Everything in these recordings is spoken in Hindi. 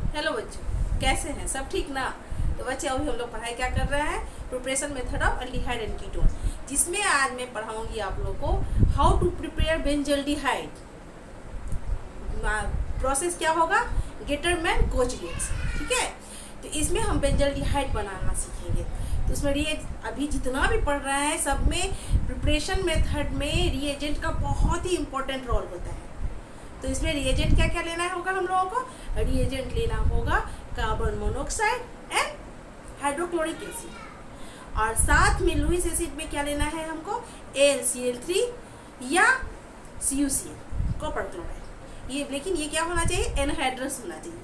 हेलो बच्चों, कैसे हैं? सब ठीक ना? तो बच्चे अभी हम लोग पढ़ाई क्या कर रहे हैं? Preparation method of aldehyde and ketone, जिसमें आज मैं पढ़ाऊंगी आप लोग को how to prepare benzaldehyde. Process क्या होगा? Gattermann Koch reaction. ठीक है, तो इसमें हम बेंजल्डिहाइड बनाना सीखेंगे। तो उसमें अभी जितना भी पढ़ रहा है सब में प्रिपरेशन मेथड में रिएजेंट का बहुत ही इंपॉर्टेंट रोल होता है। तो इसमें रिएजेंट क्या क्या लेना होगा हम लोगों को? रिएजेंट लेना होगा carbon monoxide and hydrochloric acid, और साथ में लुईस एसिड में क्या लेना है हमको? AlCl3 या CuCl, कॉपर क्लोराइड। ये लेकिन ये क्या होना चाहिए? एनहाइड्रस होना चाहिए।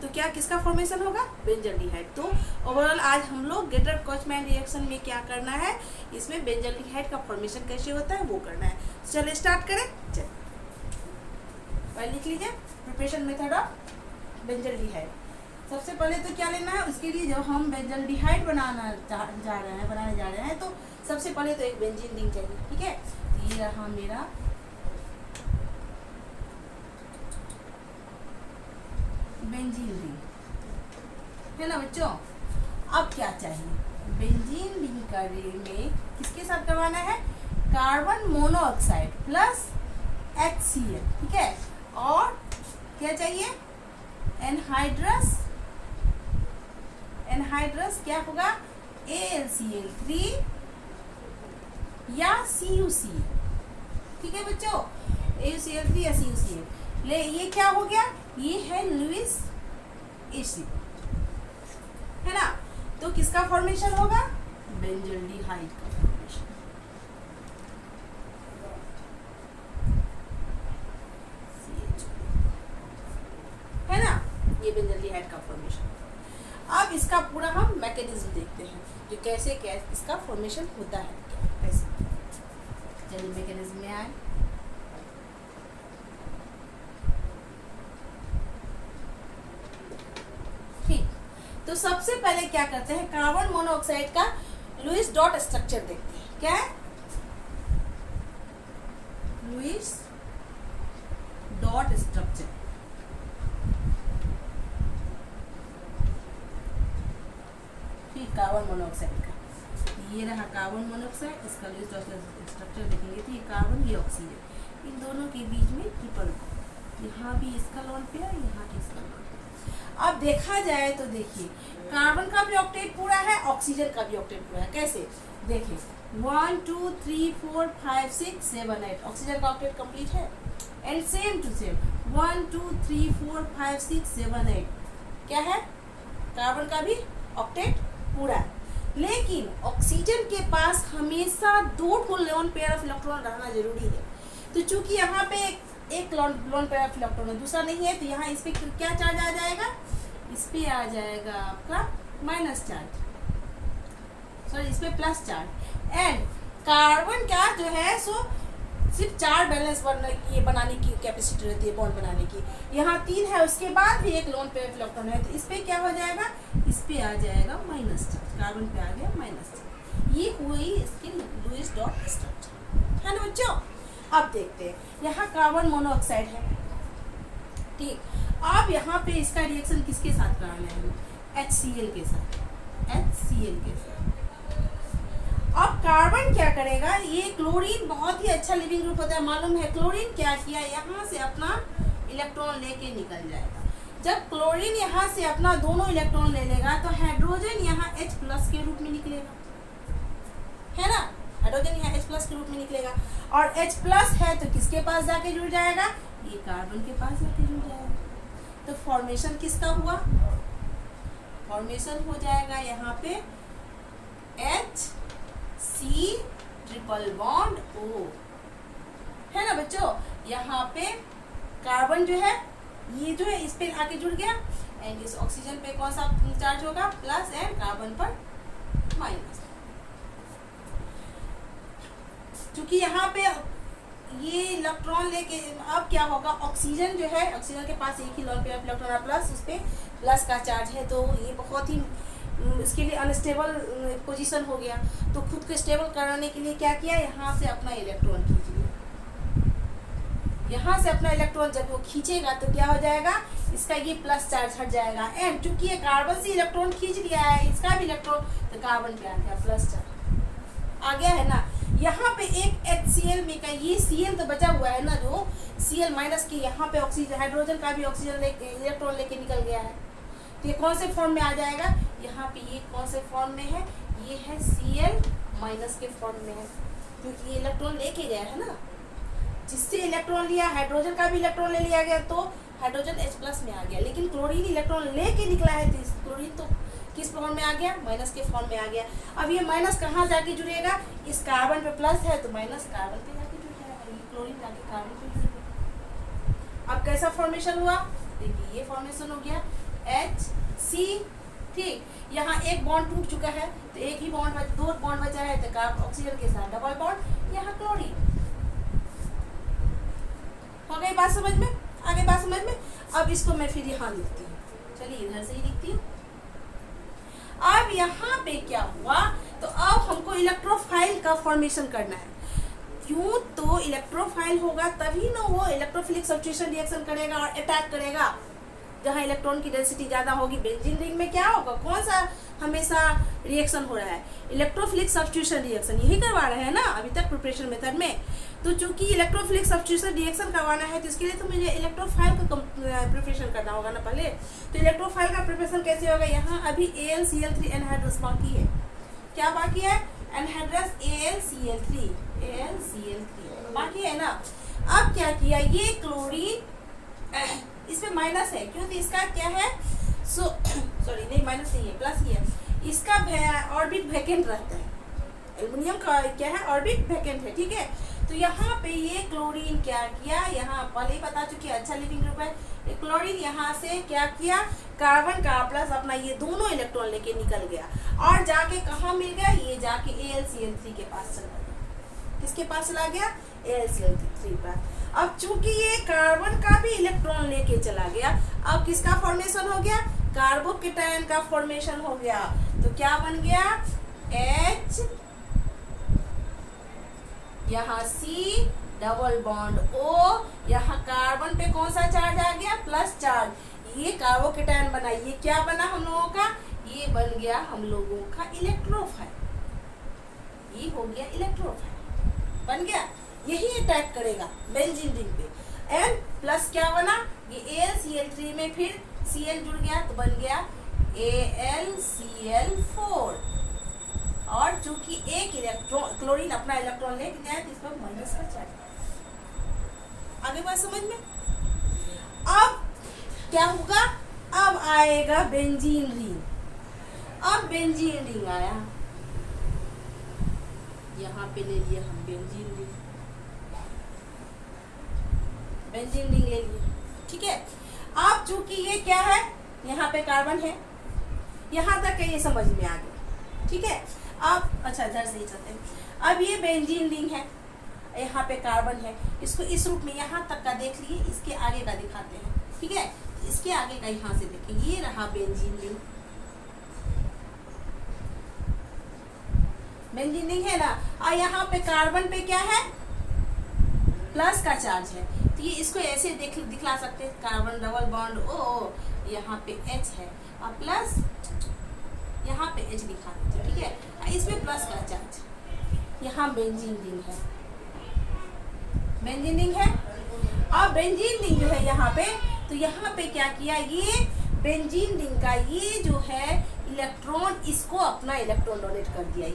तो क्या किसका फॉर्मेशन होगा? बेंजल्डिहाइड। तो ओवरऑल आज हम लोग गेटर कोचमैन रिएक्शन में क्या करना है, इसमें बेंजल्डिहाइड का फॉर्मेशन कैसे होता है वो करना है। चलिए स्टार्ट करें। चलिए लिख लीजिए प्रिपरेशन मेथड ऑफ बेंजल्डिहाइड। सबसे पहले तो क्या लेना है उसके लिए, जब हम बेंजल्डिहाइड बनाने जा रहे हैं तो सबसे पहले तो एक बेंजीन रिंग चाहिए। ठीक है, ये रहा मेरा बेंजीन रिंग, है ना बच्चों। अब क्या चाहिए? बेंजीन रिंग का में किसके साथ करवाना है? Carbon monoxide plus HCl। ठीक है, और क्या चाहिए? एनहाइड्रस क्या होगा? AlCl3 या CuCl। ठीक है बच्चों, AlCl3 या CuCl। ले ये क्या हो गया? ये है लुईस एसिड, है ना। तो किसका फॉर्मेशन होगा? बेंजल्डिहाइड का फॉर्मेशन, है ना। ये बेंजल्डिहाइड का फॉर्मेशन। अब इसका पूरा हम मैकेनिज्म देखते हैं, जो कैसे इसका फॉर्मेशन होता है कैसे। चलिए मैकेनिज्म में आए। ठीक, तो सबसे पहले क्या करते हैं? कार्बन मोनोऑक्साइड का लुईस डॉट स्ट्रक्चर देखते हैं। क्या है? Lewis dot structure. Carbon monoxide का ये रहा कार्बन मोनोऑक्साइड, इसका लुईस डॉट स्ट्रक्चर देखेंगे तो ये कार्बन, ये ऑक्सीजन, इन दोनों के बीच में ट्रिपल, यहाँ भी इसका लोन पेयर, यहाँ इसका लोन पेयर। अब देखा जाए तो देखिए कार्बन का भी ऑक्टेट पूरा है, ऑक्सीजन का भी ऑक्टेट पूरा है। कैसे? देखिए 1 2 3 4 5 6 7 8 ऑक्सीजन का ऑक्टेट कंप्लीट है। एंड सेम टू सेम 1 2 3 4 5 6 7 8 क्या है? कार्बन का भी ऑक्टेट पूरा। लेकिन ऑक्सीजन के पास हमेशा 2 लोन पेयर ऑफ इलेक्ट्रॉन रहना जरूरी है। तो चूंकि यहाँ पे एक लोन पेयर ऑफ इलेक्ट्रॉन है, दूसरा नहीं है, तो यहाँ इस पे क्या चार्ज आ जाएगा? इस पे आ जाएगा आपका माइनस चार्ज, सॉरी इस पे प्लस चार्ज। एंड कार्बन का जो है सो सिर्फ 4 बैलेंस बनाने की कैपेसिटी रहती है, बॉन्ड बनाने की। यहाँ 3 है, उसके बाद भी एक लोन पेयर इलेक्ट्रॉन है, तो इस पे क्या हो जाएगा? इस पे आ जाएगा माइनस चार्ज, कार्बन पे आ गया माइनस चार्ज। ये हुई इसकी लुईस डॉट स्ट्रक्चर, है ना बच्चों। अब देखते हैं, यहाँ कार्बन मोनोऑक्साइड है। ठीक, अब यहाँ पे इसका रिएक्शन किसके साथ कराना है? HCl के साथ, HCl के साथ। अब कार्बन क्या करेगा? ये क्लोरीन बहुत ही अच्छा लिविंग ग्रुप होता है, मालूम है। क्लोरीन क्या किया? यहाँ से अपना इलेक्ट्रॉन लेके निकल जाएगा। जब क्लोरीन यहाँ से अपना दोनों इलेक्ट्रॉन ले लेगा तो हाइड्रोजन यहाँ H+ के रूप में निकलेगा, है ना। हाइड्रोजन यहाँ H+ के रूप में निकलेगा, और H+ है तो किसके पास जाके जुड़ जाएगा? ये कार्बन के पास जाके जुड़ जाएगा। तो फॉर्मेशन किसका हुआ? फॉर्मेशन हो जाएगा यहाँ पे HC ट्रिपल बॉन्ड O, है ना बच्चों। यहाँ पे कार्बन जो है ये जो है इस पे आके जुड़ गया, एंड इस ऑक्सीजन पे कौन सा चार्ज होगा? प्लस, एंड कार्बन पर माइनस। क्योंकि यहाँ पे ये इलेक्ट्रॉन लेके अब क्या होगा? ऑक्सीजन जो है, ऑक्सीजन के पास एक ही लोन पेयर इलेक्ट्रॉन है प्लस, उस पर प्लस का चार्ज है, तो ये बहुत ही इसके लिए अनस्टेबल पोजीशन हो गया। तो खुद को स्टेबल कराने के लिए क्या किया? यहाँ से अपना इलेक्ट्रॉन खींच लिया, यहाँ से अपना इलेक्ट्रॉन जब वो खींचेगा तो क्या हो जाएगा, इसका ये प्लस चार्ज हट जाएगा, एंड चूंकि ये कार्बन से इलेक्ट्रॉन खींच लिया है इसका भी इलेक्ट्रॉन, तो कार्बन पे आ गया प्लस चार्ज आ गया है ना। यहाँ पे एक HCl में का ये Cl तो बचा हुआ है ना, जो Cl माइनस की यहाँ पे ऑक्सीजन, हाइड्रोजन का भी ऑक्सीजन इलेक्ट्रॉन लेके निकल गया है, तो ये कौन से फॉर्म में आ जाएगा, यहाँ पे ये कौन से फॉर्म में है, ये है Cl माइनस के फॉर्म में है, क्योंकि ये इलेक्ट्रॉन लेके गया है ना, जिससे इलेक्ट्रॉन लिया हाइड्रोजन का भी इलेक्ट्रॉन ले लिया गया तो हाइड्रोजन H+ में आ गया, लेकिन क्लोरीन इलेक्ट्रॉन लेके निकला है तो क्लोरीन तो किस फॉर्म में आ गया, माइनस के फॉर्म में आ गया। अब ये माइनस कहाँ जाके जुड़ेगा, इस कार्बन पे प्लस है तो माइनस कार्बन पे जाके जुड़ जाएगा, ये क्लोरीन जाके कार्बन पे जुड़ेगा। अब कैसा फॉर्मेशन हुआ, देखिए ये फॉर्मेशन हो गया HC, ठीक, यहाँ एक बॉन्ड टूट चुका है तो एक ही बॉन्ड, दो बॉन्ड बचा है तो कार्बन ऑक्सीजन के साथ डबल बॉन्ड, यहाँ क्लोरीन। हो गई बात समझ में, आगे बात समझ में। अब इसको मैं फिर यहाँ लिखती हूँ, चलिए इधर से ही लिखती हूँ। अब यहाँ पे क्या हुआ, तो अब हमको इलेक्ट्रोफाइल का फॉर्मेशन करना है, क्यों, तो इलेक्ट्रोफाइल होगा तभी ना वो इलेक्ट्रोफिलिक सब्स्टिट्यूशन रिएक्शन करेगा और अटैक करेगा जहाँ इलेक्ट्रॉन की डेंसिटी ज्यादा होगी। बेंजीन रिंग में क्या होगा, कौन सा हमेशा रिएक्शन हो रहा है, इलेक्ट्रोफिलिक सब्स्टिट्यूशन रिएक्शन, यही करवा रहे हैं ना अभी तक प्रिपरेशन मेथड में। तो चूंकि इलेक्ट्रोफिलिक सब्स्टिट्यूशन रिएक्शन करवाना है तो इसके लिए तो मुझे इलेक्ट्रोफाइल का प्रिपरेशन करना होगा ना पहले। तो इलेक्ट्रोफाइल का प्रिपरेशन कैसे होगा, यहाँ अभी AlCl3 एनहाइड्रस बाकी है, क्या बाकी है, एनहाइड्रस AlCl3 बाकी है ना। अब क्या किया, ये क्लोरीन इसमें माइनस है, क्योंकि इसका क्या है, सॉरी नहीं माइनस नहीं है, प्लस ही है, इसका ऑर्बिट वैकेंट रहता है, एल्युमिनियम का क्या है, ऑर्बिट वैकेंट है, ठीक है। तो यहाँ पे ये क्लोरीन क्या किया, यहाँ पहले ही बता चुकी है, अच्छा लिविंग ग्रुप है, क्लोरीन यहाँ से क्या किया, कार्बन का प्लस अपना ये दोनों इलेक्ट्रॉन लेके निकल गया और जाके कहाँ मिल गया, ये जाके AlCl3 के पास चला गया। किसके पास चला गया, AlCl3 पर। अब चूंकि ये कार्बन का भी इलेक्ट्रॉन लेके चला गया, अब किसका फॉर्मेशन हो गया, कार्बोकेटायन का फॉर्मेशन हो गया। तो क्या बन गया, H, यहाँ C डबल बॉन्ड O, यहाँ कार्बन पे कौन सा चार्ज आ गया, प्लस चार्ज, ये कार्बोकेटायन बना, ये क्या बना हम लोगों का, ये बन गया हम लोगों का इलेक्ट्रोफाइल, ये हो गया इलेक्ट्रोफाइल बन गया, यही अटैक करेगा बेंजीन रिंग पे। एंड प्लस क्या बना, ये AlCl3 में फिर Cl जुड़ गया तो बन गया AlCl4, और चूंकि एक इलेक्ट्रॉन क्लोरीन अपना इलेक्ट्रॉन लेके गया तो इस पर माइनस का चार्ज। आगे बात समझ में। अब क्या होगा, अब आएगा बेंजीन रिंग। अब बेंजीन रिंग आया, यहाँ पे ले लिया हम बेंजीन रिंग, बेंजीन रिंग ले लिया, ठीक है। अब चूंकि ये क्या है, यहाँ पे कार्बन है, यहाँ तक ये समझ में आ गया, ठीक है। अब अच्छा इधर से ही चलते हैं। अब ये बेंजीन रिंग है, यहाँ पे कार्बन है, इसको इस रूप में यहाँ तक का देख लिए, इसके आगे का दिखाते हैं, ठीक है। इसके आगे का यहाँ से देखें, ये रहा बेंजीन रिंग, बेंजीन रिंग है ना। और यहाँ पे कार्बन पे क्या है, प्लस का चार्ज है, तो ये इसको ऐसे दिखला सकते हैं, कार्बन डबल बॉन्ड O, यहाँ पे H है और प्लस यहाँ पे H दिखा देते, ठीक है। इसमें प्लस का चार्ज, यहाँ बेंजीन रिंग है, बेंजीन रिंग है। अब बेंजीन रिंग जो है यहाँ पे, तो यहाँ पे क्या किया, ये बेंजीन रिंग का ये जो है इलेक्ट्रॉन, इसको अपना इलेक्ट्रॉन डोनेट कर दिया,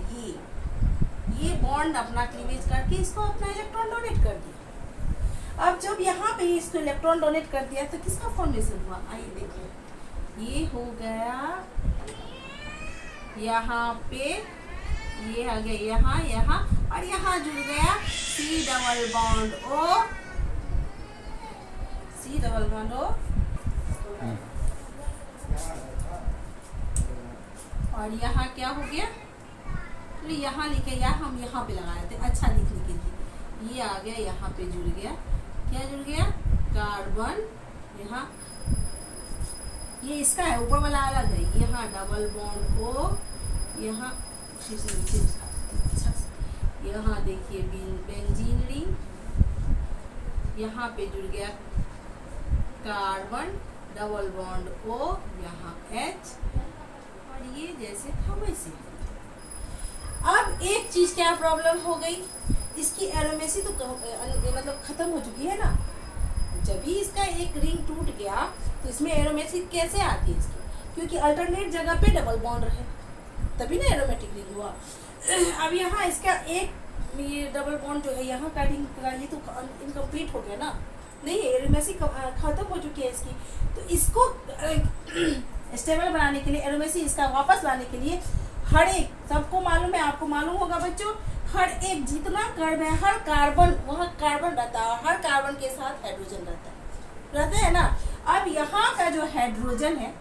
ये बॉन्ड अपना क्लीवेज करके इसको अपना इलेक्ट्रॉन डोनेट कर दिया। अब जब यहाँ पे इसको इलेक्ट्रॉन डोनेट कर दिया तो किसका फॉर्मेशन हुआ, आइए देखिए, ये हो गया यहाँ पे, ये आ गया यहाँ, यहाँ और यहाँ जुड़ गया C double bond O, C double bond O, और यहाँ क्या हो गया, तो यहाँ लिखे, या हम यहाँ पे लगाए थे अच्छा लिखने के लिए, ये आ गया यहाँ पे जुड़ गया, क्या जुड़ गया, कार्बन, यहाँ ये इसका है, ऊपर वाला अलग है, यहाँ डबल बॉन्ड O, यहाँ यहाँ देखिए बेंजीन रिंग, यहाँ पे जुड़ गया कार्बन, डबल बॉन्ड O, यहाँ H, और ये जैसे था वैसे। अब एक चीज क्या प्रॉब्लम हो गई, इसकी एरोमेसी तो मतलब खत्म हो चुकी है ना। जब भी इसका एक रिंग टूट गया तो इसमें एरोमेसी कैसे आती है इसकी, क्योंकि अल्टरनेट जगह पे डबल बॉन्ड रहे, तभी ना एरोमेटिक रिंग हुआ। अब यहाँ इसका एक ये डबल बॉन्ड जो है यहाँ का रिंग का ये तो इनकम्प्लीट हो गया ना, नहीं एरोमेसी खत्म हो चुकी है इसकी। तो इसको स्टेबल बनाने के लिए, एरोमेसी इसका वापस लाने के लिए, हर एक, सबको मालूम है, आपको मालूम होगा बच्चों, हर एक जितना कर्ब है, हर कार्बन, वहाँ कार्बन रहता है, हर कार्बन के साथ हाइड्रोजन रहता है ना। अब यहाँ का जो हाइड्रोजन है,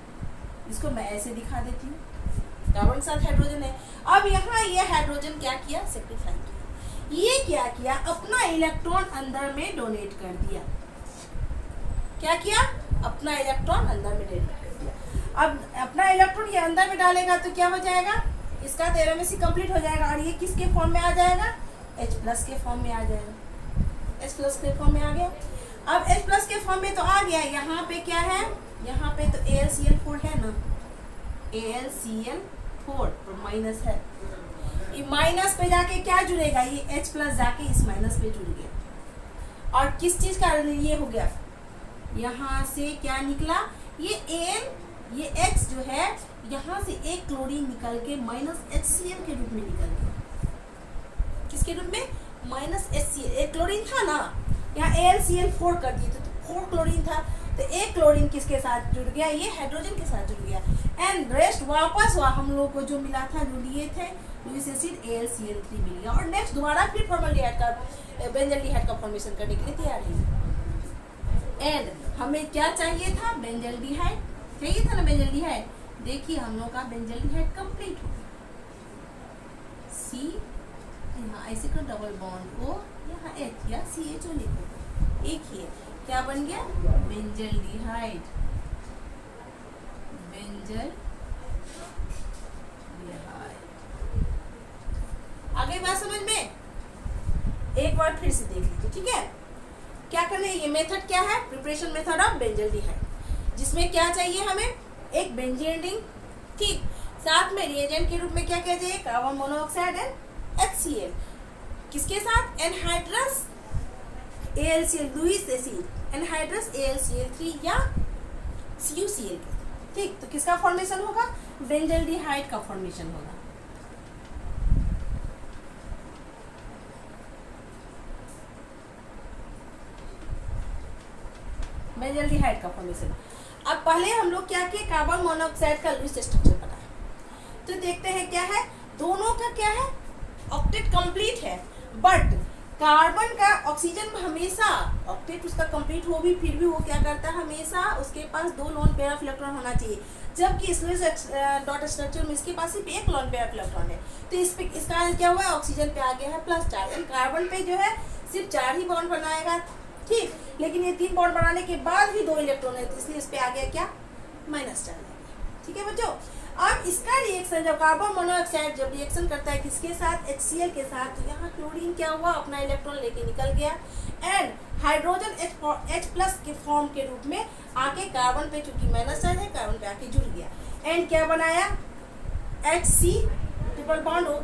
इसको मैं ऐसे दिखा देती हूँ, कार्बन के साथ हाइड्रोजन है। अब यहाँ ये हाइड्रोजन क्या किया, सेक्रीफाई किया। ये क्या किया, अपना इलेक्ट्रॉन अंदर में डोनेट कर दिया। क्या किया, अपना इलेक्ट्रॉन अंदर में डोनेट कर दिया। अब अपना इलेक्ट्रॉन ये अंदर में डालेगा तो क्या हो जाएगा, इसका तो एरोमेसी कंप्लीट हो जाएगा, और ये किसके फॉर्म में आ जाएगा, H+ के फॉर्म में आ जाएगा। H+ के फॉर्म में आ गया। अब H+ के फॉर्म में तो आ गया, यहाँ पे क्या है, यहाँ पे तो AlCl4 है ना, AlCl4 तो माइनस है, ये माइनस पे जाके क्या जुड़ेगा, ये H+ जाके इस माइनस पे जुड़ गया। और किस चीज का ये हो गया, यहाँ से क्या निकला, ये Al, ये X जो है, यहाँ से एक क्लोरीन निकल के -HCl के रूप में निकल गया। किसके रूप में, -HCl, एक क्लोरीन था ना, यहाँ AlCl4 कर दिए तो 4 क्लोरीन था, तो एक क्लोरीन किसके साथ जुड़ गया, ये हाइड्रोजन के साथ जुड़ गया। एंड रेस्ट वापस हुआ, हम लोग को जो मिला था, जो लिए थे लुईस एसिड, AlCl3 मिल गया। और नेक्स्ट दोबारा फिर फॉर्मल्डिहाइड का, बेंजल्डिहाइड का फॉर्मेशन करने के लिए तैयार है। एंड हमें क्या चाहिए था, बेंजल्डिहाइड चाहिए था ना, बेंजल्डिहाइड। देखिए हम लोग का बेंजल्डिहाइड कंप्लीट हो गया। C यहाँ ऐसे का डबल बॉन्ड को यहाँ H या CHO लिखो, एक ही है, क्या बन गया, बेंजल्डिहाइड, बेंजल्डिहाइड। आगे बात समझ में, एक बार फिर से देख लीजिए, ठीक है। क्या करना है, ये मेथड क्या है, प्रिपरेशन मेथड ऑफ बेंजल्डिहाइड, जिसमें क्या चाहिए हमें, एक बेंजीन रिंग, ठीक, साथ में रिएजेंट के रूप में क्या क्या चाहिए, कार्बन मोनोऑक्साइड एंड HCl, किसके साथ, anhydrous AlCl, Lewis acid, anhydrous AlCl3 या CuCl, ठीक। तो किसका फॉर्मेशन होगा, बेंजल्डिहाइड का फॉर्मेशन होगा। बेंजल्डिहाइड का फॉर्मेशन। अब पहले हम लोग क्या किए, कार्बन मोनोऑक्साइड का लुईस स्ट्रक्चर बनाया, तो देखते हैं क्या है, दोनों का क्या है, ऑक्टेट कंप्लीट है, बट कार्बन का ऑक्सीजन में हमेशा ऑक्टेट उसका कंप्लीट हो भी, फिर भी वो क्या करता है, हमेशा उसके पास 2 लोन पेयर ऑफ इलेक्ट्रॉन होना चाहिए, जबकि इस लुईस डॉट स्ट्रक्चर में इसके पास सिर्फ 1 लोन पेयर ऑफ इलेक्ट्रॉन है। तो इस पे इसका क्या हुआ, ऑक्सीजन पे आ गया है +4, कार्बन पे जो है सिर्फ 4 ही बॉन्ड बनाएगा, ठीक, लेकिन ये 3 बॉन्ड बनाने के बाद भी 2 इलेक्ट्रॉन है, तो इसलिए इस पे आ गया क्या, -4, ठीक है बच्चों। अब इसका रिएक्शन, जब कार्बन मोनोऑक्साइड जब रिएक्शन करता है किसके साथ, HCl के साथ, तो यहाँ क्लोरीन क्या हुआ, अपना इलेक्ट्रॉन लेके निकल गया, एंड हाइड्रोजन H+ के फॉर्म के रूप में आके कार्बन पे, चूंकि -4 है, कार्बन पे आके जुड़ गया, एंड क्या बनाया, HC ट्रिपल बॉन्ड हो।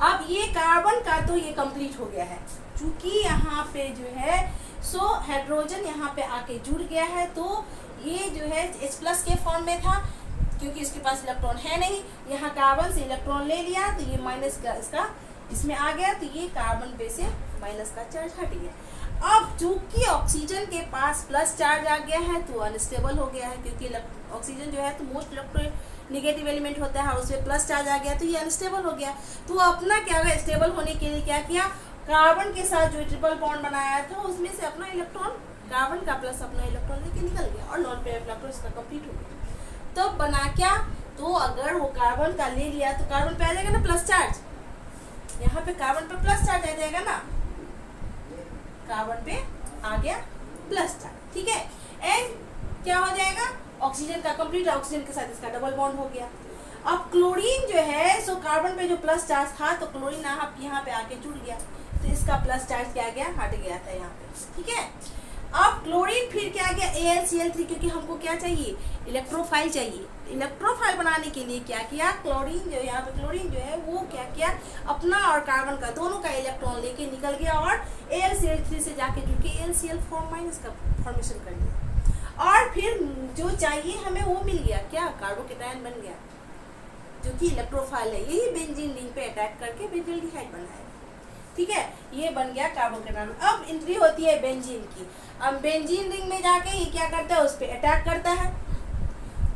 अब ये कार्बन का तो ये कंप्लीट हो गया है, चूंकि यहाँ पे जो है सो हाइड्रोजन यहाँ पे आके जुड़ गया है, तो ये जो है H+ के फॉर्म में था, क्योंकि इसके पास इलेक्ट्रॉन है नहीं, यहाँ कार्बन से इलेक्ट्रॉन ले लिया, तो ये माइनस का इसका इसमें आ गया, तो ये कार्बन पे से माइनस का चार्ज हट गया। अब चूंकि ऑक्सीजन के पास प्लस चार्ज आ गया है, तो अनस्टेबल हो गया है, क्योंकि ऑक्सीजन जो है तो मोस्ट इलेक्ट्रोनेगेटिव एलिमेंट होता है, और उसमें प्लस चार्ज आ गया, तो ये अनस्टेबल हो गया। तो अपना क्या हुआ, स्टेबल होने के लिए क्या किया, कार्बन के साथ जो ट्रिपल बॉन्ड बनाया था, उसमें से अपना इलेक्ट्रॉन, कार्बन का प्लस अपना इलेक्ट्रॉन लेके निकल गया, और नॉन पेयर इलेक्ट्रॉन इसका कंप्लीट हो गया। तो बना क्या, तो अगर वो कार्बन का ले लिया तो कार्बन पे आ जाएगा ना प्लस चार्ज, यहाँ पे कार्बन पे प्लस चार्ज आ जाएगा ना, कार्बन पे आ गया प्लस चार्ज, ठीक है। एंड क्या हो जाएगा, ऑक्सीजन का कंप्लीट, ऑक्सीजन के साथ इसका डबल बॉन्ड हो गया। अब क्लोरीन जो है, सो कार्बन पे जो प्लस चार्ज था, तो क्लोरीन यहाँ पे आके जुड़ गया, तो इसका प्लस चार्ज क्या गया, हट गया था यहाँ पे, ठीक है। अब क्लोरीन फिर क्या गया, AlCl3, क्योंकि हमको क्या चाहिए, इलेक्ट्रोफाइल चाहिए। इलेक्ट्रोफाइल बनाने के लिए क्या किया, क्लोरीन जो यहाँ पे क्लोरीन जो है वो क्या किया, अपना और कार्बन का दोनों का इलेक्ट्रॉन लेके निकल गया और AlCl3 से जाके जुड़ के AlCl4- का फॉर्मेशन कर लिया। और फिर जो चाहिए हमें वो मिल गया, क्या, कार्बोकेटायन बन गया, जो कि इलेक्ट्रोफाइल है। यही बेंजीन रिंग पे अटैक करके बेंजील्डिहाइड बनाएगा, ठीक है। ये बन गया कार्बोकेटायन। अब एंट्री होती है बेंजीन की। अब बेंजीन रिंग में जाके ये क्या करता है, उस पर अटैक करता है।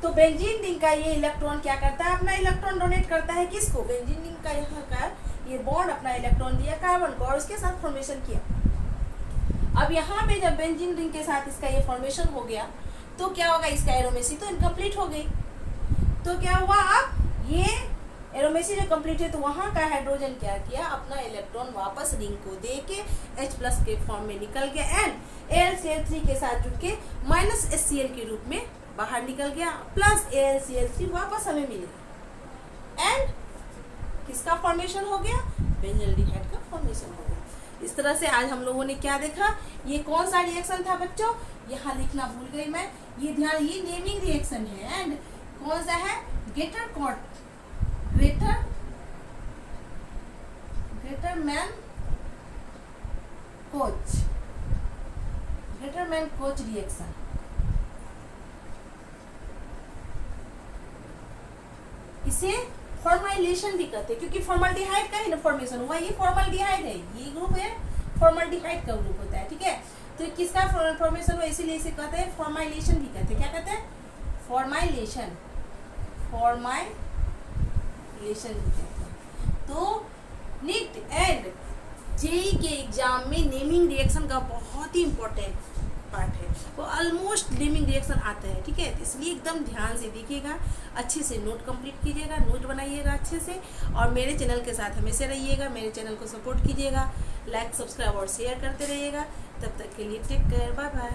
तो बेंजीन रिंग का ये इलेक्ट्रॉन क्या करता है, अपना इलेक्ट्रॉन डोनेट करता है किसको, बेंजीन रिंग का यहाँ का ये बॉन्ड अपना इलेक्ट्रॉन दिया कार्बन को और उसके साथ फॉर्मेशन किया। अब यहाँ पे जब बेंजीन रिंग के साथ इसका ये फॉर्मेशन हो गया तो क्या होगा, इसका एरोमेसी तो इनकम्प्लीट हो गई। तो क्या हुआ, अब ये एरोमेसी जो कंप्लीट है तो वहाँ का हाइड्रोजन क्या किया, अपना इलेक्ट्रॉन वापस रिंग को दे के H+ के फॉर्म में निकल गया एंड AlCl3 के साथ जुड़ के -HCl के रूप में बाहर निकल गया, प्लस AlCl3 वापस हमें मिलेगा एंड किसका फॉर्मेशन हो गया, बेंजील्डिहाइड का फॉर्मेशन हो गया। इस तरह से आज हम लोगों ने क्या देखा, ये कौन सा रिएक्शन था बच्चों, यहाँ लिखना भूल गई मैं, ये ध्यान, ये नेमिंग रिएक्शन है एंड कौन सा है, ग्रेटरमैन-कोच रिएक्शन। इसे फॉर्माइलेशन भी कहते हैं क्योंकि फॉर्मल्डिहाइड का ही ना फॉर्मेशन हुआ, ये फॉर्मल्डिहाइड है, ये ग्रुप है फॉर्मल्डिहाइड का ग्रुप होता है, ठीक है। तो किसका फॉर्मेशन हुआ, इसीलिए इसे कहते हैं फॉर्माइलेशन भी कहते हैं। क्या कहते हैं, फॉर्माइलेशन भी कहते हैं। तो नीट एंड जेई के एग्जाम में नेमिंग रिएक्शन का बहुत ही इंपॉर्टेंट पार्ट है, वो ऑलमोस्ट नेमिंग रिएक्शन आता है, ठीक है। तो इसलिए एकदम ध्यान से देखिएगा, अच्छे से नोट कंप्लीट कीजिएगा, नोट बनाइएगा अच्छे से, और मेरे चैनल के साथ हमेशा रहिएगा, मेरे चैनल को सपोर्ट कीजिएगा, लाइक सब्सक्राइब और शेयर करते रहिएगा। तब तक के लिए टेक केयर, बाय बाय।